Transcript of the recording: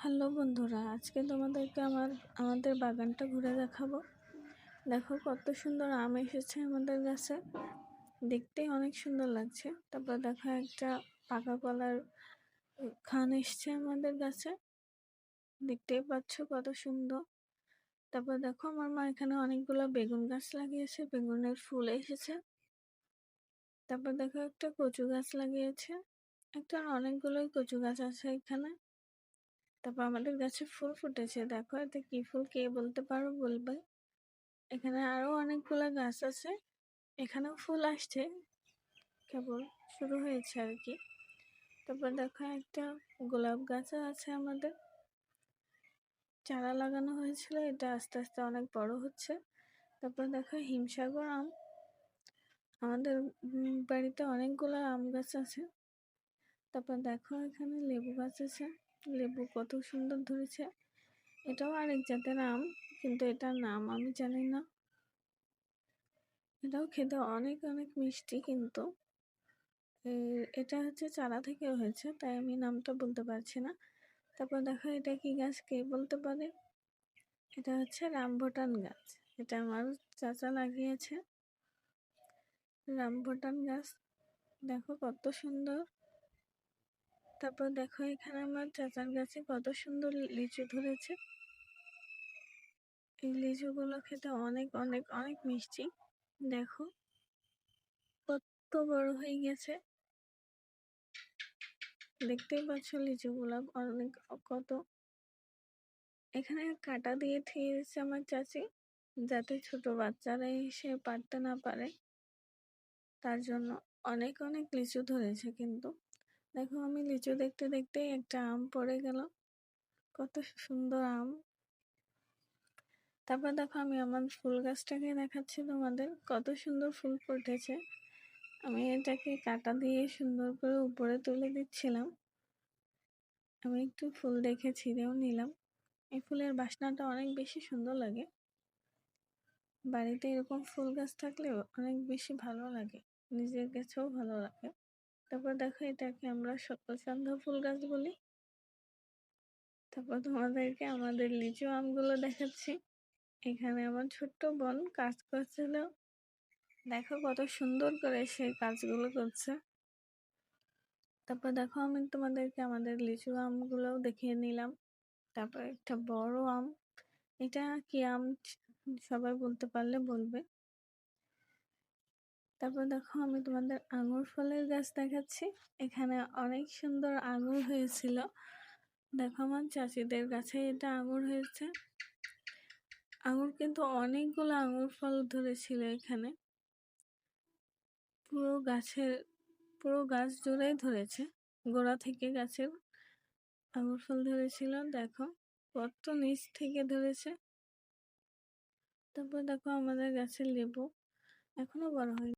Hello বন্ধুরা, আজকে তোমাদেরকে আমাদের বাগানটা ঘুরে দেখাবো। দেখো কত সুন্দর আম এসেছে আমাদের গাছে, দেখতেই অনেক সুন্দর লাগছে। তারপর দেখো একটা পাকা কলার খান এসছে আমাদের গাছে, দেখতেই পাচ্ছ কত সুন্দর। তারপর দেখো আমার মা এখানে অনেকগুলো বেগুন গাছ লাগিয়েছে, বেগুনের ফুল এসেছে। তারপর দেখো একটা কচু গাছ লাগিয়েছে, অনেকগুলোই কচু গাছ আছে এখানে। তারপর আমাদের গাছে ফুল ফুটেছে, দেখো এটা কি ফুল কে বলতে পারো বলবে। এখানে আরো অনেকগুলো গাছ আছে, এখানেও ফুল আসছে, কেবল শুরু হয়েছে আর কি। তারপর দেখো একটা গোলাপ গাছও আছে আমাদের, চারা লাগানো হয়েছিল, এটা আস্তে আস্তে অনেক বড় হচ্ছে। তারপর দেখো হিমসাগর আম, আমাদের বাড়িতে অনেকগুলো আম গাছ আছে। তারপর দেখো এখানে লেবু গাছ আছে, লেবু কত সুন্দর ধরেছে। এটাও আরেক জাতের আম, কিন্তু এটার নাম আমি জানি না। এটাও খেতে অনেক অনেক মিষ্টি, কিন্তু এটা হচ্ছে চারা থেকে হয়েছে, তাই আমি নামটা বলতে পারছি না। তারপর দেখো এটা কি গাছ কে বলতে পারে। এটা হচ্ছে রামভুটান গাছ, এটা আমার চাচা লাগিয়েছে। রামভুটান গাছ দেখো কত সুন্দর। তারপর দেখো এখানে আমার চাচার গাছে কত সুন্দর লিচু ধরেছে। এই লিচুগুলো খেতে অনেক অনেক অনেক মিষ্টি। দেখো কত বড় হয়ে গেছে, দেখতেই পাচ্ছ লিচুগুলো অনেক কত। এখানে কাঁটা দিয়ে দিয়েছে আমার চাচি, যাতে ছোট বাচ্চারা এসে পারতে না পারে, তার জন্য। অনেক অনেক লিচু ধরেছে, কিন্তু দেখো আমি লিচু দেখতে দেখতেই একটা আম পড়ে গেল, কত সুন্দর আম। তারপর দেখো আমি আমার ফুল গাছটাকে দেখাচ্ছি তোমাদের, কত সুন্দর ফুল ফুটেছে। আমি এটাকে কাঁটা দিয়ে সুন্দর করে উপরে তুলে দিচ্ছিলাম। আমি একটু ফুল দেখে ছিঁড়েও নিলাম। এই ফুলের বাসনাটা অনেক বেশি সুন্দর লাগে, বাড়িতে এরকম ফুল গাছ থাকলে অনেক বেশি ভালো লাগে, নিজের কাছেও ভালো লাগে। তারপর দেখো এটাকে আমরা সকাল সন্ধ্যা ফুল গাছ বলি। তারপর তোমাদেরকে আমাদের লিচু আমগুলো দেখাচ্ছি। এখানে আমার ছোট্ট বোন কাজ করছিল, দেখো কত সুন্দর করে সে কাজগুলো করছে। তারপর দেখো আমি তোমাদেরকে আমাদের লিচু আমগুলোও দেখিয়ে নিলাম। তারপর একটা বড় আম, এটা কি আম সবাই বলতে পারলে বলবে। তারপর দেখো আমি তোমাদের আঙুর ফলের গাছ দেখাচ্ছি, এখানে অনেক সুন্দর আঙুর হয়েছিল। দেখো আমার চাচিদের গাছে এটা আঙুর হয়েছে। আঙুর কিন্তু অনেকগুলো আঙুর ফল ধরেছিল এখানে, পুরো গাছ জুড়েই ধরেছে, গোড়া থেকে গাছের আঙুর ফল ধরেছিল। দেখো কত নিচ থেকে ধরেছে। তারপর দেখো আমাদের গাছের লেবু এখনো বড় হয়নি।